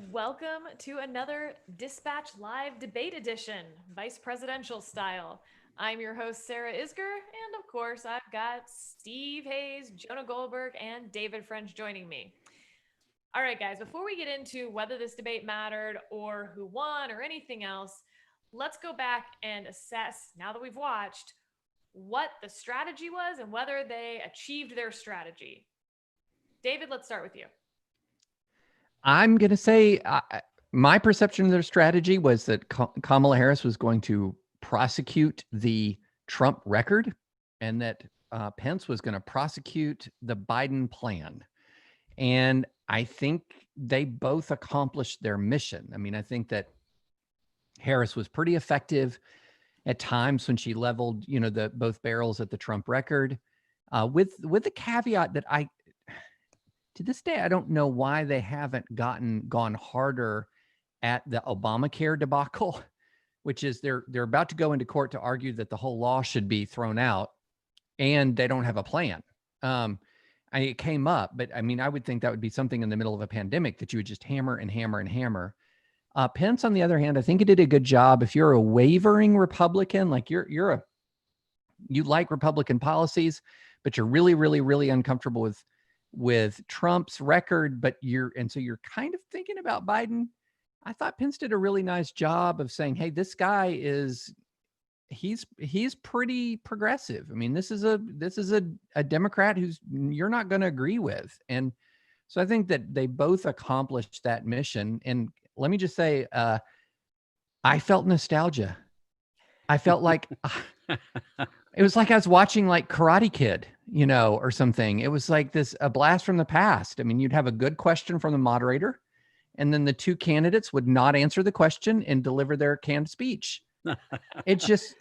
Welcome to another Dispatch Live debate edition, vice presidential style. I'm your host, Sarah Isgur, and of course, I've got Steve Hayes, Jonah Goldberg, and David French joining me. All right, guys, before we get into whether this debate mattered or who won or anything else, let's go back and assess, now that we've watched, what the strategy was and whether they achieved their strategy. David, let's start with you. I'm going to say my perception of their strategy was that Kamala Harris was going to prosecute the Trump record and that Pence was going to prosecute the Biden plan. And I think they both accomplished their mission. I mean, I think that Harris was pretty effective at times when she leveled, both barrels at the Trump record, with the caveat that to this day, I don't know why they haven't gone harder at the Obamacare debacle, which is they're about to go into court to argue that the whole law should be thrown out, and they don't have a plan. It came up, but I mean, I would think that would be something in the middle of a pandemic that you would just hammer and hammer and hammer. Pence, on the other hand, I think he did a good job. If you're a wavering Republican, like you like Republican policies, but you're really, really, really uncomfortable with Trump's record, so you're kind of thinking about Biden. I thought Pence did a really nice job of saying, hey, this guy he's pretty progressive. I mean, this is a Democrat who's you're not going to agree with. And so I think that they both accomplished that mission. And let me just say, I felt nostalgia. I felt like it was like I was watching like Karate Kid, or something. It was like a blast from the past. I mean, you'd have a good question from the moderator, and then the two candidates would not answer the question and deliver their canned speech. It just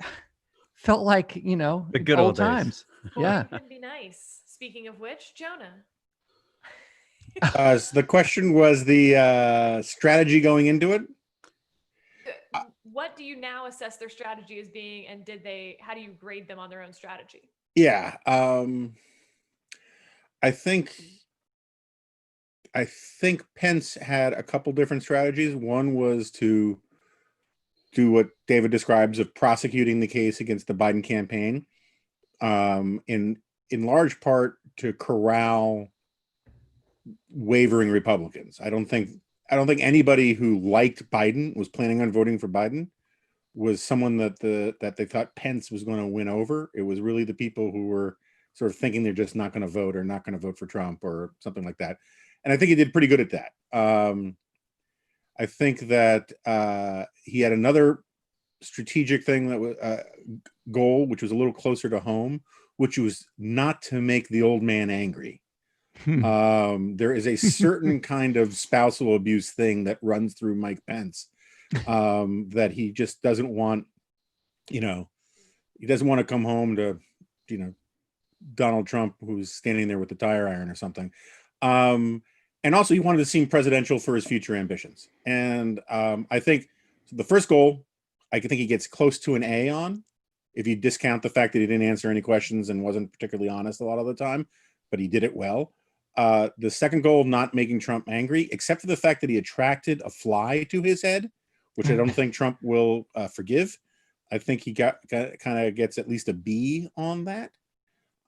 felt like, the good old times. Yeah. It can be nice. Speaking of which, Jonah. So the question was the strategy going into it. What do you now assess their strategy as being, and how do you grade them on their own strategy? Yeah. I think Pence had a couple different strategies. One was to do what David describes of prosecuting the case against the Biden campaign, in large part to corral wavering Republicans. I don't think anybody who liked Biden, was planning on voting for Biden, was someone that they thought Pence was going to win over. It was really the people who were sort of thinking they're just not going to vote or not going to vote for Trump or something like that. And I think he did pretty good at that. I think that he had another strategic thing that was goal, which was a little closer to home, which was not to make the old man angry. There is a certain kind of spousal abuse thing that runs through Mike Pence, that he just doesn't want, he doesn't want to come home to, Donald Trump, who's standing there with the tire iron or something. And also he wanted to seem presidential for his future ambitions. And I think the first goal, I think he gets close to an A on, if you discount the fact that he didn't answer any questions and wasn't particularly honest a lot of the time, but he did it well. The second goal, not making Trump angry, except for the fact that he attracted a fly to his head, which I don't think Trump will forgive. I think he kind of gets at least a B on that.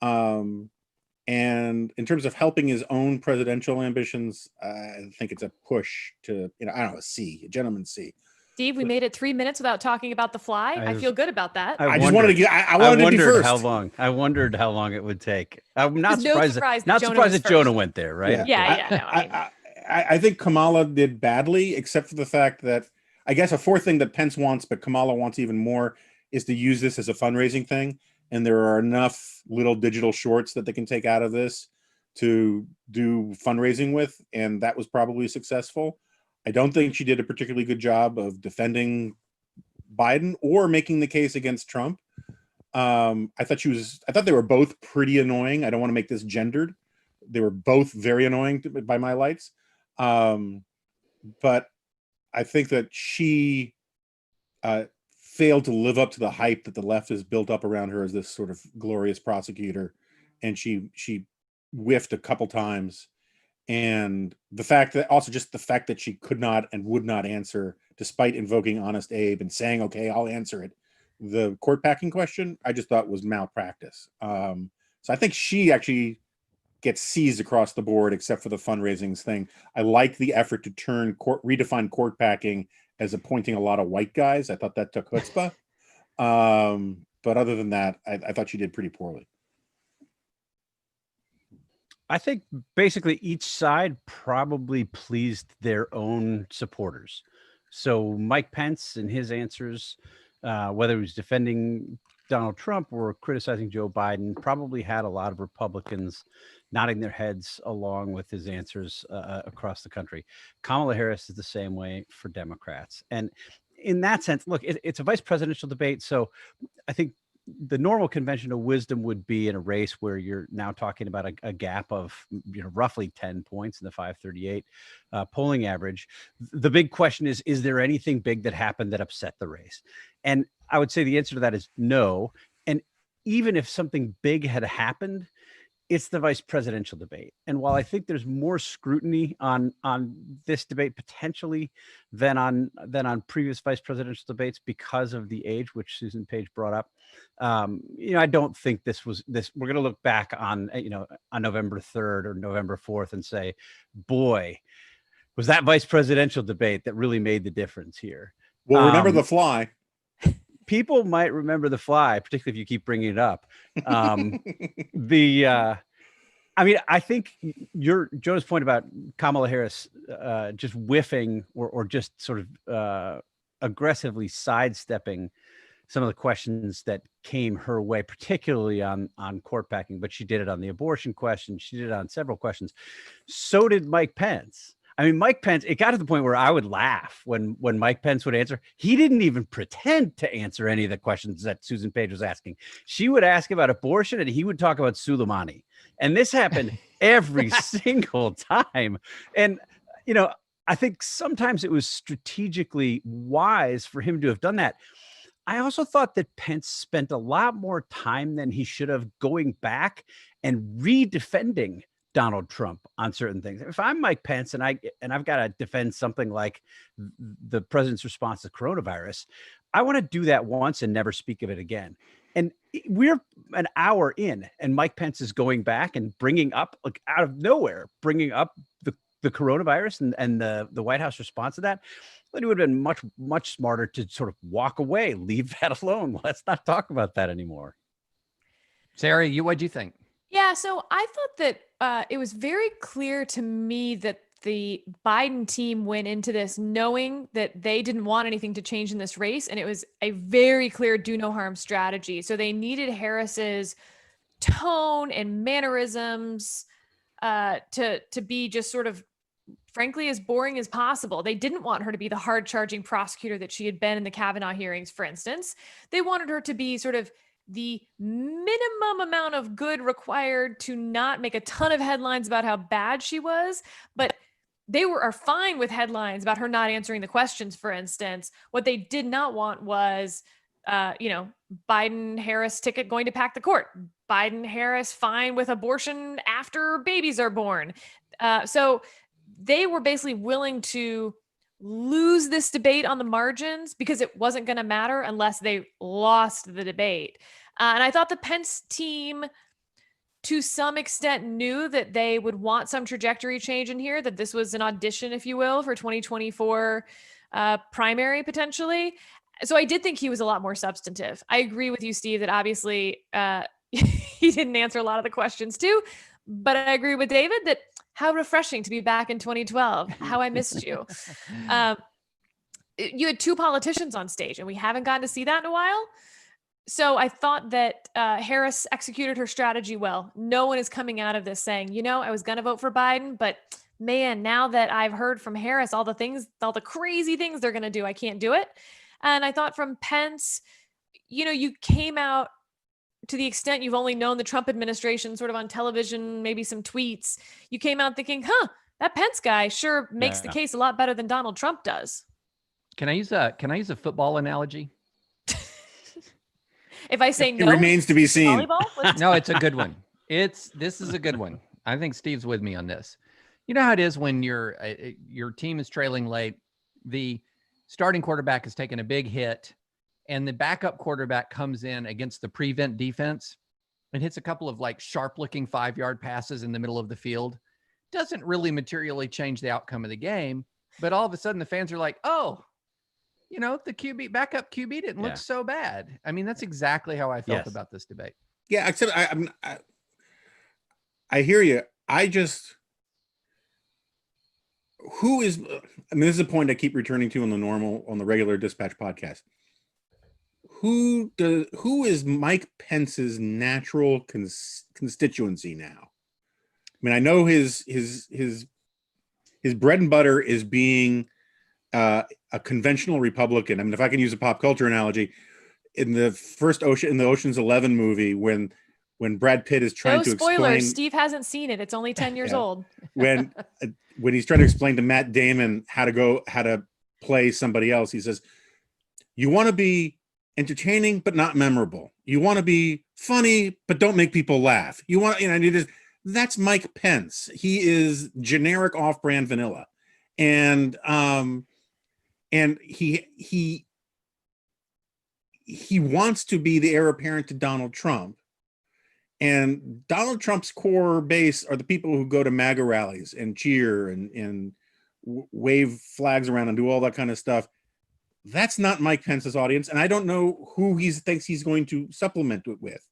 And in terms of helping his own presidential ambitions, I think it's a push to, I don't know, a C, a gentleman's C. Steve, we made it 3 minutes without talking about the fly. I feel good about that. I just wanted to get. I wanted to be first. I wondered how long it would take. I'm not surprised. Not surprised that Jonah went there, right? Yeah. I think Kamala did badly, except for the fact that I guess a fourth thing that Pence wants, but Kamala wants even more, is to use this as a fundraising thing. And there are enough little digital shorts that they can take out of this to do fundraising with, and that was probably successful. I don't think she did a particularly good job of defending Biden or making the case against Trump. I thought they were both pretty annoying. I don't want to make this gendered. They were both very annoying by my lights. But I think that she failed to live up to the hype that the left has built up around her as this sort of glorious prosecutor. And she whiffed a couple times. And the fact that she could not and would not answer, despite invoking Honest Abe and saying, okay, I'll answer it, the court packing question, I just thought was malpractice. So I think she actually gets seized across the board, except for the fundraisings thing. I like the effort to redefine court packing as appointing a lot of white guys. I thought that took chutzpah. But other than that, I thought she did pretty poorly. I think basically each side probably pleased their own supporters. So Mike Pence and his answers, whether he was defending Donald Trump or criticizing Joe Biden, probably had a lot of Republicans nodding their heads along with his answers across the country. Kamala Harris is the same way for Democrats. And in that sense, look, it's a vice presidential debate. So I think the normal conventional wisdom would be in a race where you're now talking about a gap of roughly 10 points in the 538 polling average. The big question is there anything big that happened that upset the race? And I would say the answer to that is no. And even if something big had happened, it's the vice presidential debate. And while I think there's more scrutiny on this debate potentially than on previous vice presidential debates because of the age, which Susan Page brought up, I don't think this. We're going to look back on November 3rd or November 4th and say, boy, was that vice presidential debate that really made the difference here. Well, remember the fly. People might remember the fly, particularly if you keep bringing it up. I think Jonah's point about Kamala Harris just whiffing or just sort of aggressively sidestepping some of the questions that came her way, particularly on court packing, but she did it on the abortion question. She did it on several questions. So did Mike Pence. I mean, Mike Pence, it got to the point where I would laugh when Mike Pence would answer. He didn't even pretend to answer any of the questions that Susan Page was asking. She would ask about abortion and he would talk about Soleimani. And this happened every single time. And, I think sometimes it was strategically wise for him to have done that. I also thought that Pence spent a lot more time than he should have going back and redefending Donald Trump on certain things. If I'm Mike Pence and I've got to defend something like the president's response to coronavirus, I want to do that once and never speak of it again. And we're an hour in and Mike Pence is going back and bringing up, like out of nowhere, bringing up the coronavirus and the White House response to that. But it would have been much, much smarter to sort of walk away, leave that alone. Let's not talk about that anymore. Sarah, what'd you think? Yeah, so I thought that it was very clear to me that the Biden team went into this knowing that they didn't want anything to change in this race. And it was a very clear do no harm strategy. So they needed Harris's tone and mannerisms to be just sort of, frankly, as boring as possible. They didn't want her to be the hard charging prosecutor that she had been in the Kavanaugh hearings, for instance. They wanted her to be sort of the minimum amount of good required to not make a ton of headlines about how bad she was, but they are fine with headlines about her not answering the questions, for instance. What they did not want was, Biden-Harris ticket going to pack the court. Biden-Harris fine with abortion after babies are born. So they were basically willing to lose this debate on the margins because it wasn't going to matter unless they lost the debate. And I thought the Pence team, to some extent, knew that they would want some trajectory change in here, that this was an audition, if you will, for 2024 primary potentially. So I did think he was a lot more substantive. I agree with you, Steve, that obviously he didn't answer a lot of the questions too. But I agree with David that how refreshing to be back in 2012. How I missed you. You had two politicians on stage, and we haven't gotten to see that in a while. So I thought that Harris executed her strategy well. No one is coming out of this saying, I was going to vote for Biden, but man, now that I've heard from Harris, all the crazy things they're going to do, I can't do it. And I thought from Pence, you came out, to the extent you've only known the Trump administration sort of on television, maybe some tweets, you came out thinking, that Pence guy sure makes the case a lot better than Donald Trump does. Can I use a football analogy? If I say no, it remains to be seen. No, it's a good one. This is a good one. I think Steve's with me on this. You know how it is when your team is trailing late, the starting quarterback has taken a big hit, and the backup quarterback comes in against the prevent defense and hits a couple of like sharp-looking 5-yard passes in the middle of the field. Doesn't really materially change the outcome of the game, but all of a sudden the fans are like, "Oh, you know, the backup QB didn't look so bad." I mean, that's exactly how I felt about this debate. Yeah, except I hear you. Who is? I mean, this is a point I keep returning to on the regular Dispatch podcast. Who is Mike Pence's natural constituency now? I mean, I know his bread and butter is being a conventional Republican. I mean, if I can use a pop culture analogy, in the Ocean's 11 movie, when Brad Pitt is trying to explain. No spoilers. Steve hasn't seen it. It's only 10 years old. When he's trying to explain to Matt Damon how to play somebody else, he says, "You want to be entertaining but not memorable. You want to be funny but don't make people laugh. You want, that's Mike Pence. He is generic off-brand vanilla, and he wants to be the heir apparent to Donald Trump." And Donald Trump's core base are the people who go to MAGA rallies and cheer and wave flags around and do all that kind of stuff. That's not Mike Pence's audience, and I don't know who he thinks he's going to supplement it with.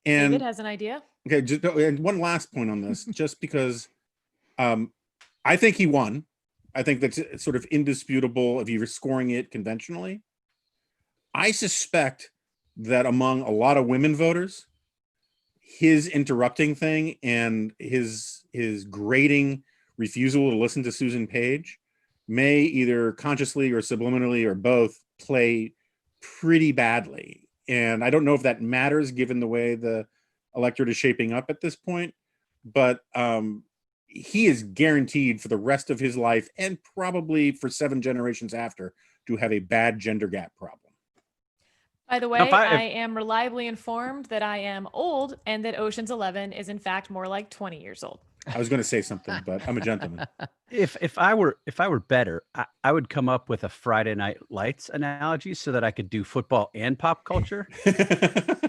And David has an idea. Okay, and one last point on this, just because I think he won. I think that's sort of indisputable if you were scoring it conventionally. I suspect that among a lot of women voters, his interrupting thing and his grating refusal to listen to Susan Page may either consciously or subliminally or both play pretty badly. And I don't know if that matters given the way the electorate is shaping up at this point, but he is guaranteed for the rest of his life and probably for 7 generations after to have a bad gender gap problem. By the way, I am reliably informed that I am old and that Ocean's 11 is in fact more like 20 years old. I was going to say something, but I'm a gentleman. If I were better, I would come up with a Friday Night Lights analogy so that I could do football and pop culture.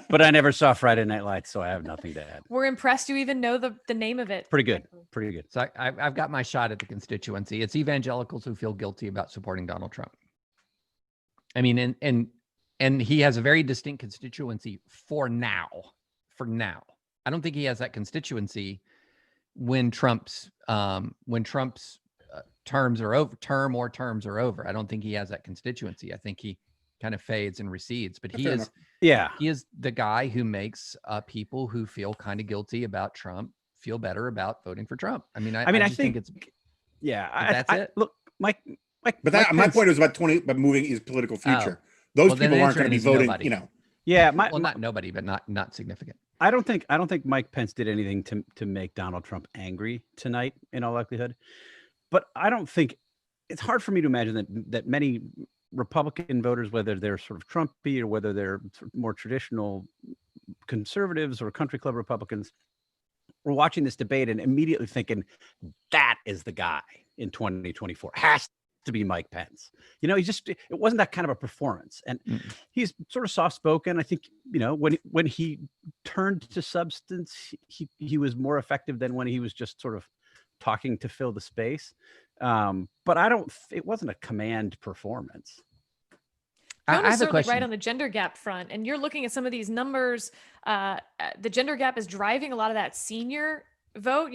But I never saw Friday Night Lights, so I have nothing to add. We're impressed you even know the name of it. Pretty good. Pretty good. So I've got my shot at the constituency. It's evangelicals who feel guilty about supporting Donald Trump. I mean, and he has a very distinct constituency for now. I don't think he has that constituency when Trump's terms are over. I don't think he has that constituency. I think he kind of fades and recedes, but he is the guy who makes people who feel kind of guilty about Trump feel better about voting for Trump. I mean, I think it's that's it. Look, Mike, but my point was about moving his political future. Those people aren't going to be voting, nobody. Yeah, not nobody, but not significant. I don't think Mike Pence did anything to make Donald Trump angry tonight, in all likelihood. But I don't think it's hard for me to imagine that many Republican voters, whether they're sort of Trumpy or whether they're sort of more traditional conservatives or country club Republicans, were watching this debate and immediately thinking that is the guy in 2024. Has to be Mike Pence. It wasn't that kind of a performance, and he's sort of soft-spoken. I think when he turned to substance, he was more effective than when he was just sort of talking to fill the space. But it wasn't a command performance. I have a question. Right on the gender gap front, and you're looking at some of these numbers. The gender gap is driving a lot of that senior vote.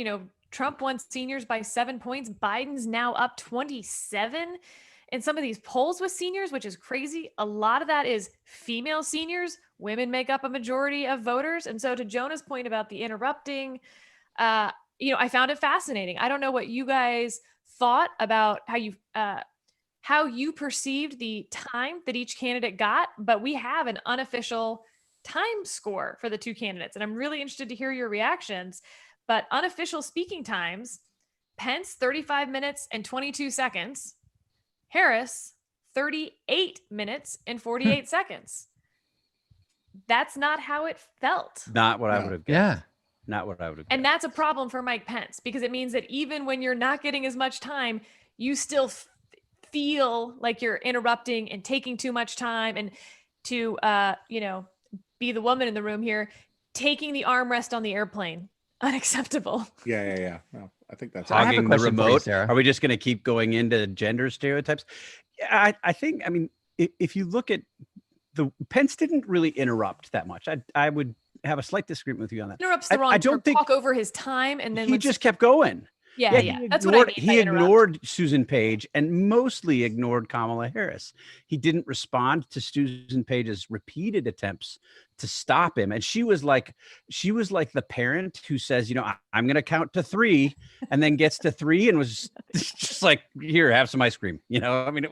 Trump won seniors by 7 points. Biden's now up 27 in some of these polls with seniors, which is crazy. A lot of that is female seniors. Women make up a majority of voters. And so to Jonah's point about the interrupting, I found it fascinating. I don't know what you guys thought about how you perceived the time that each candidate got, but we have an unofficial time score for the two candidates. And I'm really interested to hear your reactions. But unofficial speaking times, Pence, 35 minutes and 22 seconds. Harris, 38 minutes and 48 seconds. That's not how it felt. Not what I would have guessed. Not what I would have. And that's a problem for Mike Pence, because it means that even when you're not getting as much time, you still feel like you're interrupting and taking too much time. And to, be the woman in the room here, taking the armrest on the airplane, unacceptable. Yeah. Well, I think that's. I have a Hogging the question for you, remote. Sarah. Are we just going to keep going into gender stereotypes? Yeah, I think. I mean, if you look at Pence didn't really interrupt that much. I would have a slight disagreement with you on that. Interrupts the wrong I don't term, think talk over his time, and then he just kept going. Yeah. That's what I mean. He ignored Susan Page and mostly ignored Kamala Harris. He didn't respond to Susan Page's repeated attempts to stop him. And she was like the parent who says, I'm going to count to 3, and then gets to 3 and was just like, here, have some ice cream. I mean,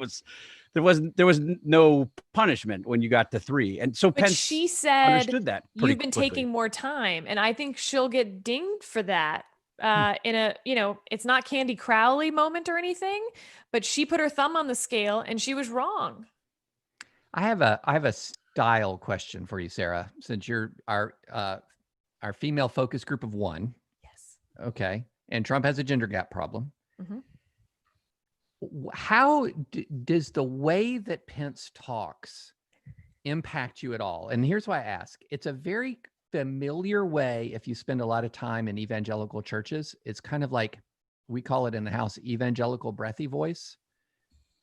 there was no punishment when you got to 3. And so Pence she said, understood that you've been quickly. taking more time. And I think she'll get dinged for that. In a, it's not Candy Crowley moment or anything, but she put her thumb on the scale and she was wrong. I have a style question for you, Sarah, since you're our female focus group of 1. Yes. Okay. And Trump has a gender gap problem. Mm-hmm. How does the way that Pence talks impact you at all? And here's why I ask. It's a very familiar way. If you spend a lot of time in evangelical churches, it's kind of like, we call it in the house, evangelical breathy voice.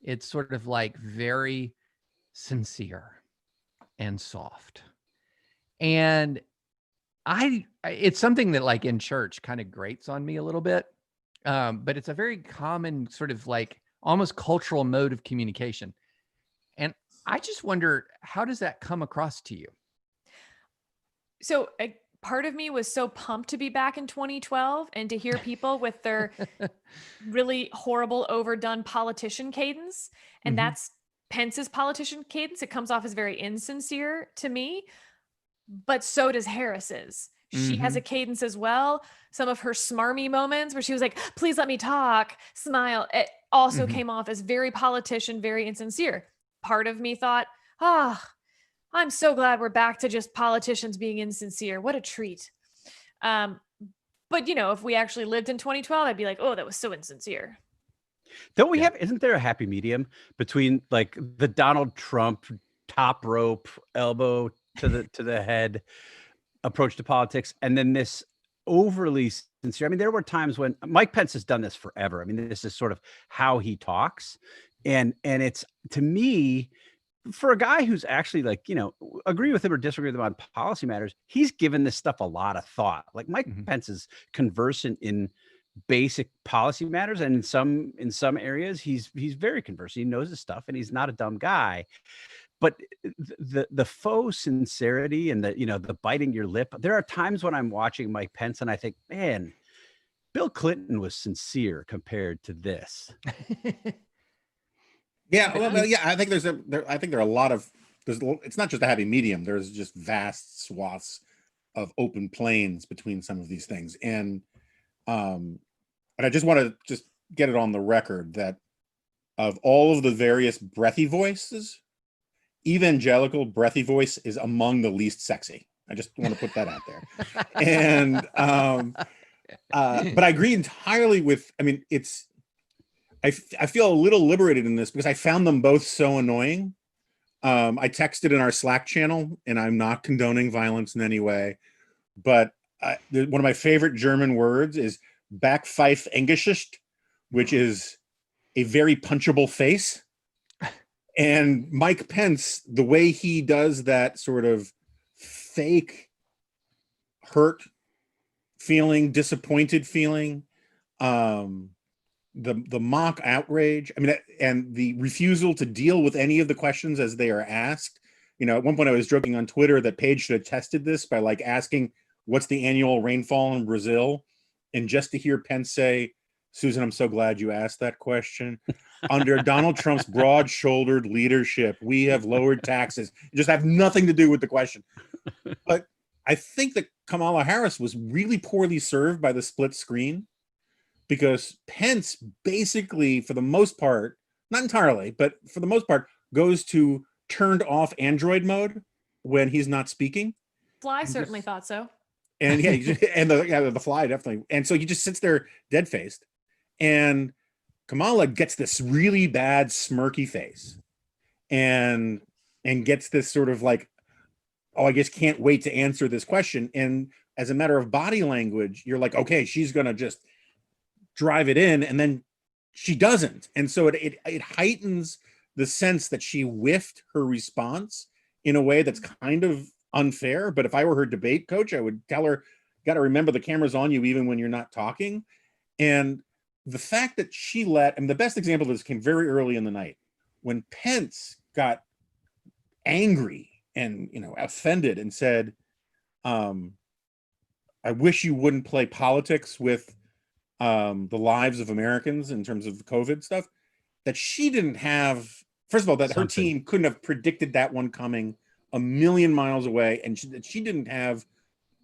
It's sort of like very sincere and soft. And it's something that like in church kind of grates on me a little bit. But it's a very common sort of like almost cultural mode of communication. And I just wonder, how does that come across to you? So part of me was so pumped to be back in 2012 and to hear people with their really horrible, overdone politician cadence. And that's Pence's politician cadence. It comes off as very insincere to me, but so does Harris's. She has a cadence as well. Some of her smarmy moments where she was like, please let me talk, smile. It also came off as very politician, very insincere. Part of me thought, I'm so glad we're back to just politicians being insincere. What a treat. But if we actually lived in 2012, I'd be like, oh, that was so insincere. Don't we have, isn't there a happy medium between like the Donald Trump top rope, elbow to the head approach to politics, and then this overly sincere? I mean, there were times when Mike Pence has done this forever. I mean, this is sort of how he talks. And it's, to me, for a guy who's actually like, agree with him or disagree with him on policy matters, he's given this stuff a lot of thought. Like Mike Pence is conversant in basic policy matters, and in some areas he's very conversant. He knows his stuff, and he's not a dumb guy. But the faux sincerity and the biting your lip. There are times when I'm watching Mike Pence and I think, man, Bill Clinton was sincere compared to this. Yeah, well, yeah. I think there are a lot of. It's not just a happy medium. There's just vast swaths of open plains between some of these things, and I just want to just get it on the record that of all of the various breathy voices, evangelical breathy voice is among the least sexy. I just want to put that out there, and but I agree entirely with. I mean, I feel a little liberated in this because I found them both so annoying. I texted in our Slack channel, and I'm not condoning violence in any way, but one of my favorite German words is Backpfeif Engeschicht, which is a very punchable face. And Mike Pence, the way he does that sort of fake hurt feeling, disappointed feeling, the mock outrage, I mean, and the refusal to deal with any of the questions as they are asked. At one point I was joking on Twitter that Page should have tested this by like asking, what's the annual rainfall in Brazil? And just to hear Pence say, Susan, I'm so glad you asked that question. Under Donald Trump's broad-shouldered leadership, we have lowered taxes. It just have nothing to do with the question. But I think that Kamala Harris was really poorly served by the split screen, because Pence basically, for the most part, not entirely, but for the most part, goes to turned off Android mode when he's not speaking. Fly certainly thought so. And and the fly definitely. And so he just sits there dead faced, and Kamala gets this really bad smirky face, and gets this sort of like, oh, I guess can't wait to answer this question. And as a matter of body language, you're like, okay, she's gonna just drive it in, and then she doesn't. And so it heightens the sense that she whiffed her response in a way that's kind of unfair. But if I were her debate coach, I would tell her, got to remember the camera's on you even when you're not talking. And the fact that she the best example of this came very early in the night when Pence got angry and offended and said, I wish you wouldn't play politics with the lives of Americans in terms of the COVID stuff. That she didn't have, first of all, that her team couldn't have predicted that one coming a million miles away, and she didn't have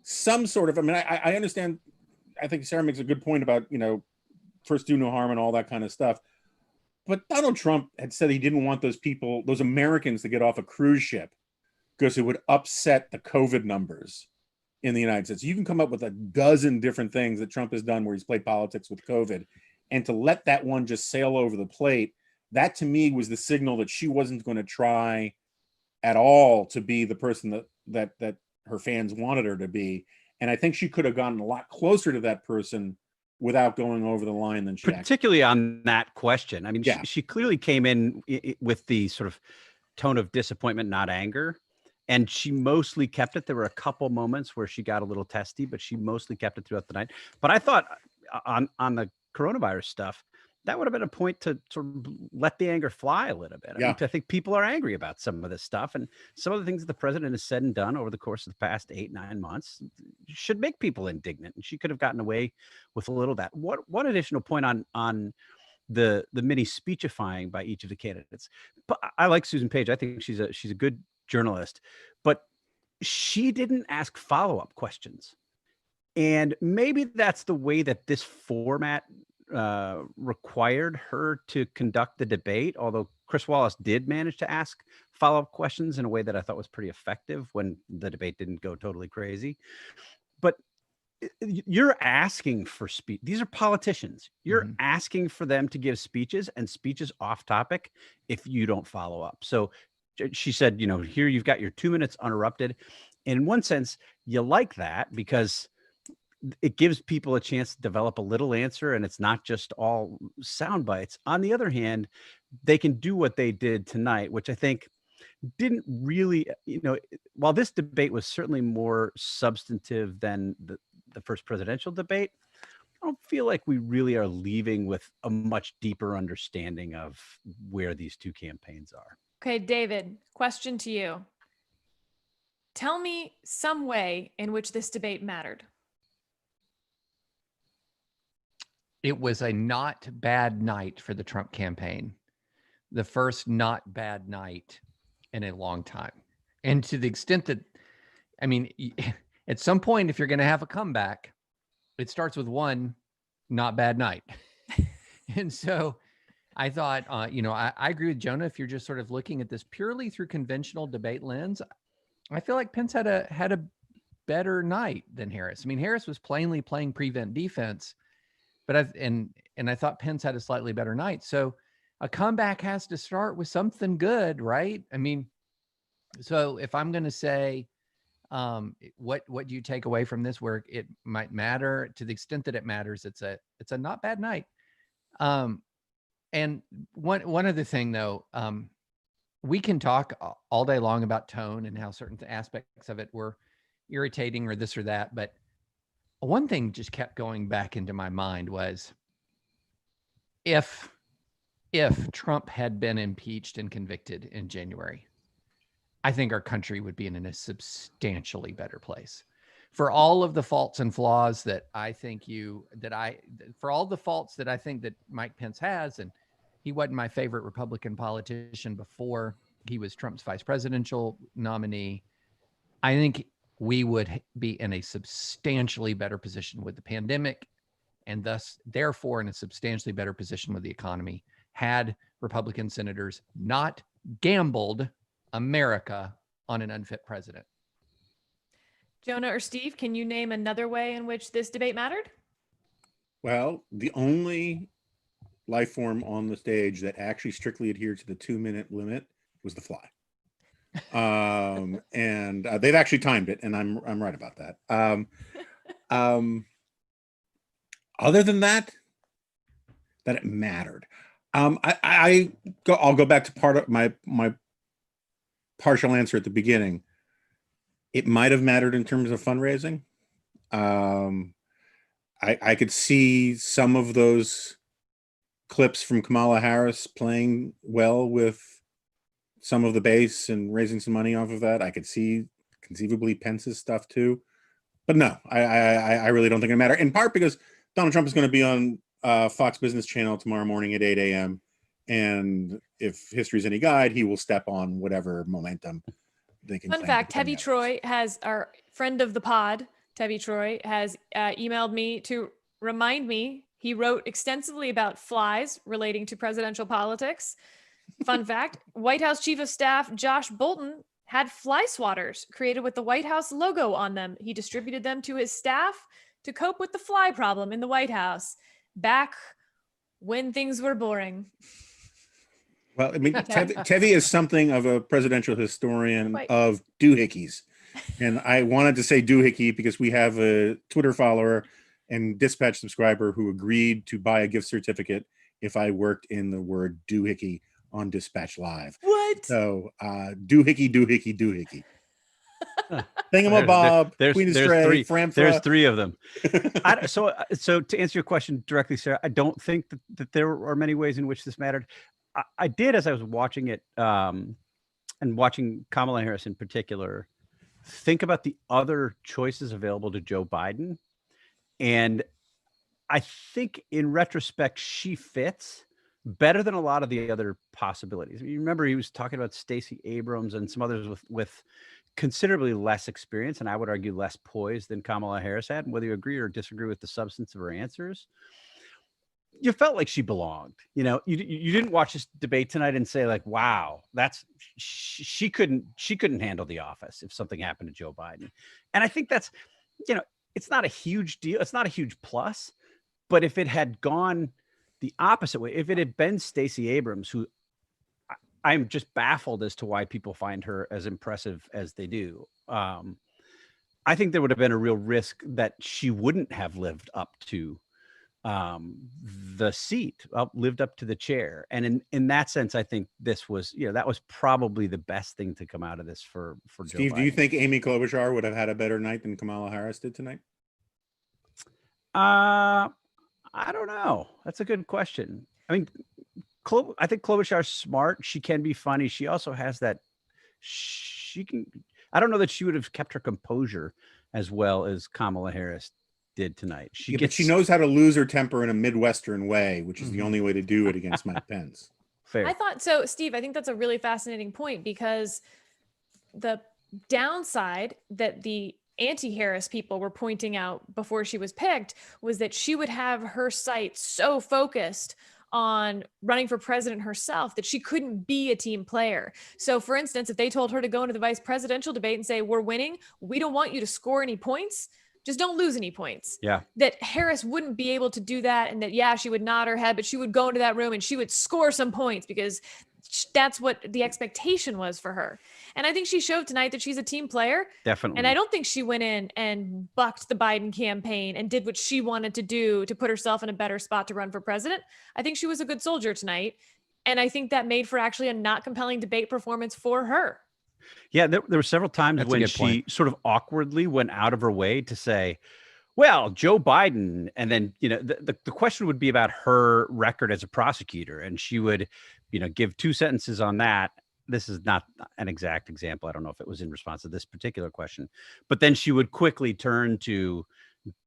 some sort of, I mean, I understand, I think Sarah makes a good point about, first do no harm and all that kind of stuff. But Donald Trump had said he didn't want those people, those Americans, to get off a cruise ship because it would upset the COVID numbers in the United States. You can come up with a dozen different things that Trump has done where he's played politics with COVID. And to let that one just sail over the plate, that to me was the signal that she wasn't going to try at all to be the person that her fans wanted her to be. And I think she could have gotten a lot closer to that person without going over the line than she particularly on that question. I mean, she clearly came in with the sort of tone of disappointment, not anger. And she mostly kept it. There were a couple moments where she got a little testy, but she mostly kept it throughout the night. But I thought on the coronavirus stuff, that would have been a point to sort of let the anger fly a little bit. I mean, I think people are angry about some of this stuff, and some of the things that the president has said and done over the course of the past 8-9 months should make people indignant. And she could have gotten away with a little of that. One additional point on the mini speechifying by each of the candidates. But I like Susan Page. I think she's a good journalist, but she didn't ask follow-up questions. And maybe that's the way that this format required her to conduct the debate, although Chris Wallace did manage to ask follow-up questions in a way that I thought was pretty effective when the debate didn't go totally crazy. But you're asking for speech. These are politicians. You're asking for them to give speeches, and speeches off topic if you don't follow up. So she said, here you've got your 2 minutes uninterrupted. In one sense, you like that because it gives people a chance to develop a little answer, and it's not just all sound bites. On the other hand, they can do what they did tonight, which I think didn't really, while this debate was certainly more substantive than the first presidential debate, I don't feel like we really are leaving with a much deeper understanding of where these two campaigns are. Okay, David, question to you. Tell me some way in which this debate mattered. It was a not bad night for the Trump campaign. The first not bad night in a long time. And to the extent that, I mean, at some point, if you're going to have a comeback, it starts with one not bad night. And so I thought, I agree with Jonah. If you're just sort of looking at this purely through conventional debate lens, I feel like Pence had a better night than Harris. I mean, Harris was plainly playing prevent defense, but I thought Pence had a slightly better night. So a comeback has to start with something good, right? I mean, so if I'm going to say, what do you take away from this where it might matter? To the extent that it matters, it's a not bad night. And one other thing though, we can talk all day long about tone and how certain aspects of it were irritating or this or that, but one thing just kept going back into my mind was if Trump had been impeached and convicted in January, I think our country would be in a substantially better place. For all of the faults and flaws that I think for all the faults that I think that Mike Pence has, and he wasn't my favorite Republican politician before he was Trump's vice presidential nominee, I think we would be in a substantially better position with the pandemic, and therefore in a substantially better position with the economy had Republican senators not gambled America on an unfit president. Jonah or Steve, can you name another way in which this debate mattered? Well, the only life form on the stage that actually strictly adhered to the 2-minute limit was the fly. And they've actually timed it, and I'm right about that. Other than that it mattered. I'll go back to part of my partial answer at the beginning. It might have mattered in terms of fundraising. I could see some of those clips from Kamala Harris playing well with some of the base and raising some money off of that. I could see conceivably Pence's stuff too, but no, I really don't think it matters. In part because Donald Trump is going to be on Fox Business Channel tomorrow morning at 8 a.m. And if history's any guide, he will step on whatever momentum they can. Fun fact, Tevye Troy has, our friend of the pod, Tevye Troy, has emailed me to remind me. He wrote extensively about flies relating to presidential politics. Fun fact, White House Chief of Staff Josh Bolten had fly swatters created with the White House logo on them. He distributed them to his staff to cope with the fly problem in the White House back when things were boring. Well, I mean, Tevye is something of a presidential historian of doohickeys. And I wanted to say doohickey because we have a Twitter follower and Dispatch subscriber who agreed to buy a gift certificate if I worked in the word doohickey on Dispatch Live. What? So doohickey, doohickey, doohickey. Thingamabob, Queen Astray, Framfra. There's three of them. So to answer your question directly, Sarah, I don't think that there are many ways in which this mattered. I did, as I was watching it, and watching Kamala Harris in particular, think about the other choices available to Joe Biden. And I think in retrospect, she fits better than a lot of the other possibilities. You remember he was talking about Stacey Abrams and some others with considerably less experience, and I would argue less poise than Kamala Harris had. And whether you agree or disagree with the substance of her answers, you felt like she belonged. You know, you didn't watch this debate tonight and say like, wow, she couldn't handle the office if something happened to Joe Biden. And I think that's, you know, it's not a huge deal. It's not a huge plus, but if it had gone the opposite way, if it had been Stacey Abrams, who I'm just baffled as to why people find her as impressive as they do. I think there would have been a real risk that she wouldn't have lived up to the seat, lived up to the chair. And in that sense, I think this was, you know, that was probably the best thing to come out of this for Joe Steve, Biden. do you think Amy Klobuchar would have had a better night than Kamala Harris did tonight? I don't know. That's a good question. I mean, I think Klobuchar's smart. She can be funny. She also has that. I don't know that she would have kept her composure as well as Kamala Harris did tonight. But she knows how to lose her temper in a Midwestern way, which is the only way to do it against Mike Pence. Fair. I thought so, Steve. I think that's a really fascinating point, because the downside that the anti-Harris people were pointing out before she was picked was that she would have her sights so focused on running for president herself that she couldn't be a team player. So for instance, if they told her to go into the vice presidential debate and say, we're winning, we don't want you to score any points, just don't lose any points. Yeah. That Harris wouldn't be able to do that. And that, yeah, she would nod her head, but she would go into that room and she would score some points because that's what the expectation was for her. And I think she showed tonight that she's a team player. Definitely. And I don't think she went in and bucked the Biden campaign and did what she wanted to do to put herself in a better spot to run for president. I think she was a good soldier tonight. And I think that made for actually a not compelling debate performance for her. Yeah, there were several times when she sort of awkwardly went out of her way to say, well, Joe Biden. And then, you know, the question would be about her record as a prosecutor. And she would, you know, give two sentences on that. This is not an exact example. I don't know if it was in response to this particular question, but then she would quickly turn to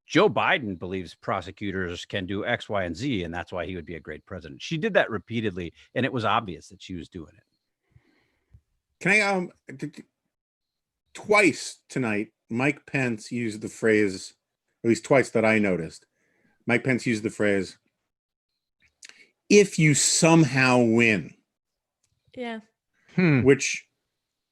Joe Biden believes prosecutors can do X, Y, and Z, and that's why he would be a great president. She did that repeatedly, and it was obvious that she was doing it. Can I twice tonight, Mike Pence used the phrase, at least twice that I noticed, Mike Pence used the phrase, if you somehow win. Yeah. Which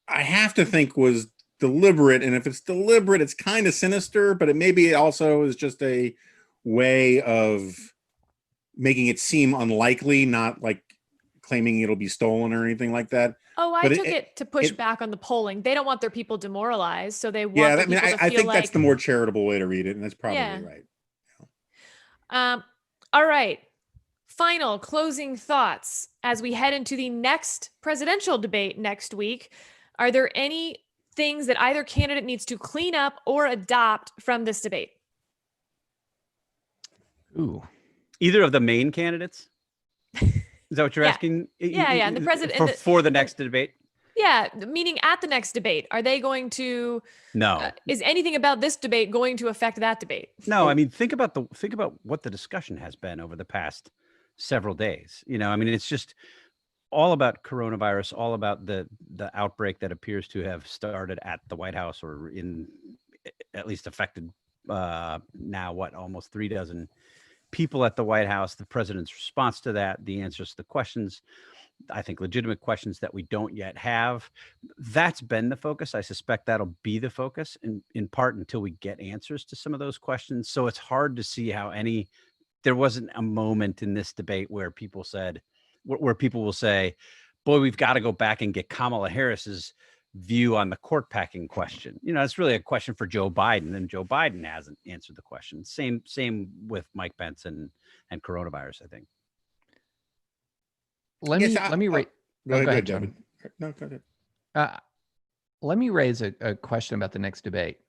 I have to think was deliberate, and if it's deliberate, it's kind of sinister, but it maybe also is just a way of making it seem unlikely, not like claiming it'll be stolen or anything like that. Oh, I But took it to push back on the polling. They don't want their people demoralized, so they want yeah, the I mean, people to I feel think like that's the more charitable way to read it, and that's probably Yeah. right. All right. Final closing thoughts as we head into the next presidential debate next week. Are there any things that either candidate needs to clean up or adopt from this debate? Ooh. Either of the main candidates? Is that what you're Yeah. asking? Yeah, and the president for the next debate. Yeah, meaning at the next debate, are they going to? No. Is anything about this debate going to affect that debate? No, I mean, think about what the discussion has been over the past several days. I mean, it's just all about coronavirus, all about the outbreak that appears to have started at the White House, or in at least affected now almost 36 people at the White House, the president's response to that, the answers to the questions, I think legitimate questions that we don't yet have. That's been the focus. I suspect that'll be the focus in part until we get answers to some of those questions. So it's hard to see how there wasn't a moment in this debate where people will say, boy, we've got to go back and get Kamala Harris's view on the court packing question. It's really a question for Joe Biden, and Joe Biden hasn't answered the question. Same with Mike Pence and coronavirus, I think. Let me raise. Go ahead, Devin. No, go ahead. Let me raise a question about the next debate.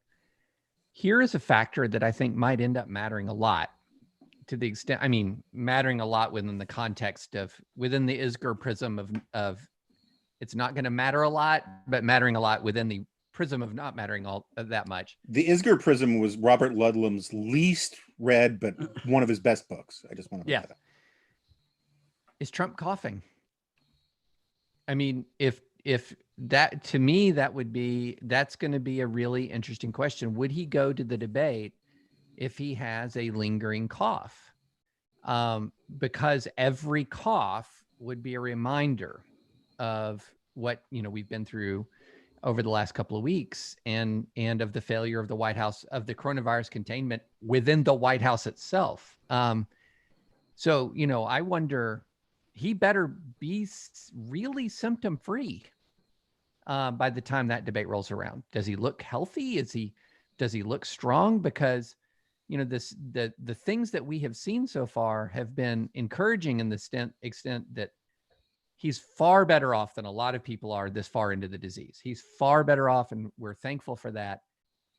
Here is a factor that I think might end up mattering a lot, to the extent, mattering a lot within the context of within the Isgur prism of it's not going to matter a lot, but mattering a lot within the prism of not mattering all that much. The Isgur prism was Robert Ludlum's least read, but one of his best books. I just want to point that out. Is Trump coughing? I mean, if that, to me, that's going to be a really interesting question. Would he go to the debate if he has a lingering cough? Because every cough would be a reminder of what we've been through over the last couple of weeks, and of the failure of the White House, of the coronavirus containment within the White House itself. So I wonder, he better be really symptom free by the time that debate rolls around. Does he look healthy? Does he look strong? Because the things that we have seen so far have been encouraging in the extent that he's far better off than a lot of people are this far into the disease. He's far better off, and we're thankful for that.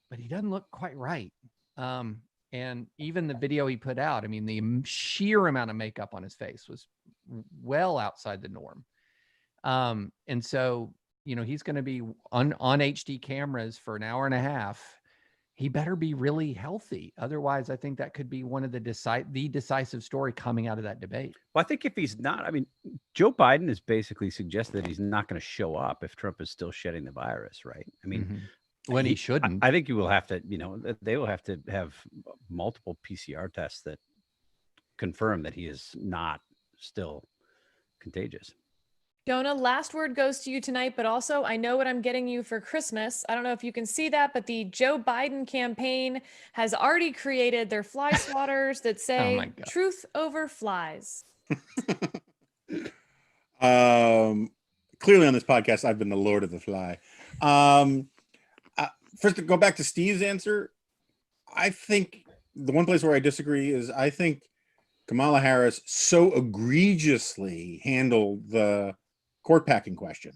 But he doesn't look quite right. And even the video he put out, the sheer amount of makeup on his face was well outside the norm. And so, he's going to be on HD cameras for an hour and a half. He better be really healthy. Otherwise, I think that could be one of the decisive story coming out of that debate. Well, I think if he's not, Joe Biden has basically suggested that he's not going to show up if Trump is still shedding the virus, right? When he shouldn't. I think you will have to, they will have to have multiple PCR tests that confirm that he is not still contagious. Jonah, last word goes to you tonight, but also I know what I'm getting you for Christmas. I don't know if you can see that, but the Joe Biden campaign has already created their fly swatters that say truth over flies. Clearly on this podcast, I've been the Lord of the Fly. First, to go back to Steve's answer, I think the one place where I disagree is I think Kamala Harris so egregiously handled the court packing question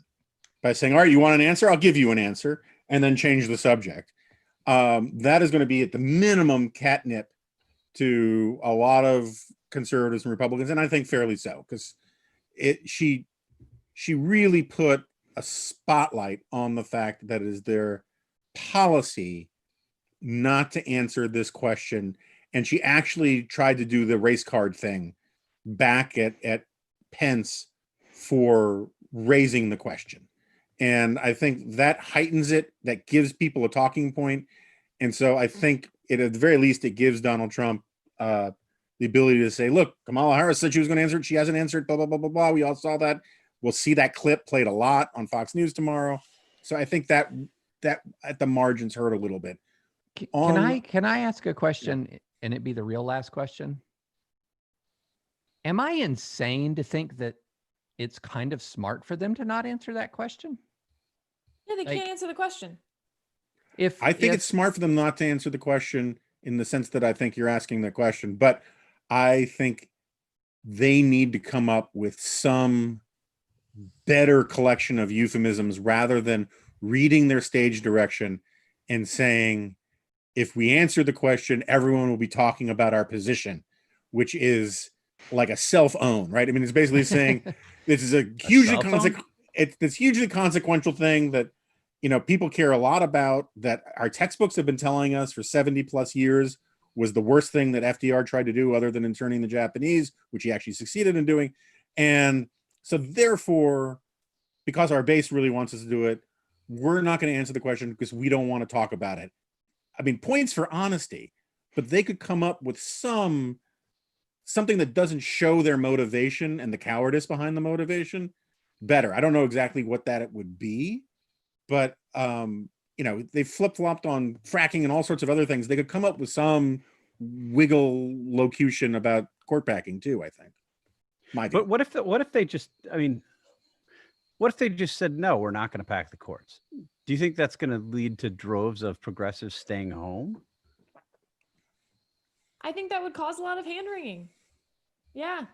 by saying, all right, you want an answer? I'll give you an answer, and then change the subject. That is going to be at the minimum catnip to a lot of conservatives and Republicans, and I think fairly so, because she really put a spotlight on the fact that it is their policy not to answer this question. And she actually tried to do the race card thing back at Pence for raising the question. And I think that heightens it, that gives people a talking point. And so I think at the very least, it gives Donald Trump the ability to say, look, Kamala Harris said she was going to answer it. She hasn't answered, blah, blah, blah, blah, blah. We all saw that. We'll see that clip played a lot on Fox News tomorrow. So I think that that at the margins hurt a little bit. Can I ask a question and it be the real last question? Am I insane to think that it's kind of smart for them to not answer that question? Yeah, they can't answer the question. I think it's smart for them not to answer the question in the sense that I think you're asking the question, but I think they need to come up with some better collection of euphemisms rather than reading their stage direction and saying, if we answer the question, everyone will be talking about our position, which is like a self-own, right? I mean, it's basically saying this is a hugely it's this hugely consequential thing that, you know, people care a lot about, that our textbooks have been telling us for 70 plus years was the worst thing that FDR tried to do other than interning the Japanese, which he actually succeeded in doing. And so therefore, because our base really wants us to do it, we're not going to answer the question because we don't want to talk about it. I mean, points for honesty, but they could come up with something that doesn't show their motivation and the cowardice behind the motivation better. I don't know exactly what that it would be, but you know, they flip-flopped on fracking and all sorts of other things. They could come up with some wiggle locution about court packing too, I think. But what if they just, I mean, what if they just said, no, we're not going to pack the courts? Do you think that's going to lead to droves of progressives staying home? I think that would cause a lot of hand-wringing. Yeah.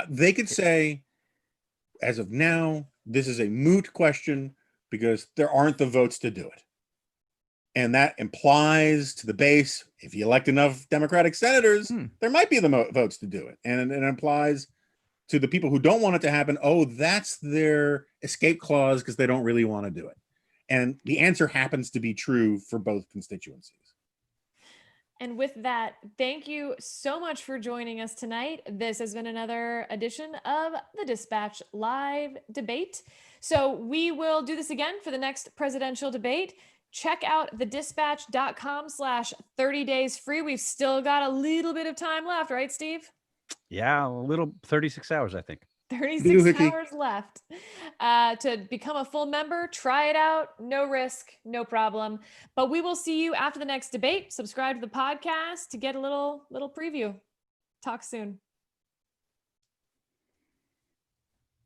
They could say, as of now, this is a moot question because there aren't the votes to do it. And that implies to the base, if you elect enough Democratic senators, there might be the votes to do it. And it implies to the people who don't want it to happen, oh, that's their escape clause because they don't really want to do it. And the answer happens to be true for both constituencies. And with that, thank you so much for joining us tonight. This has been another edition of the Dispatch Live Debate. So we will do this again for the next presidential debate. Check out thedispatch.com/30 days free. We've still got a little bit of time left, right, Steve? Yeah, a little 36 hours, I think. 36 hours left to become a full member. Try it out. No risk, no problem. But we will see you after the next debate. Subscribe to the podcast to get a little preview. Talk soon.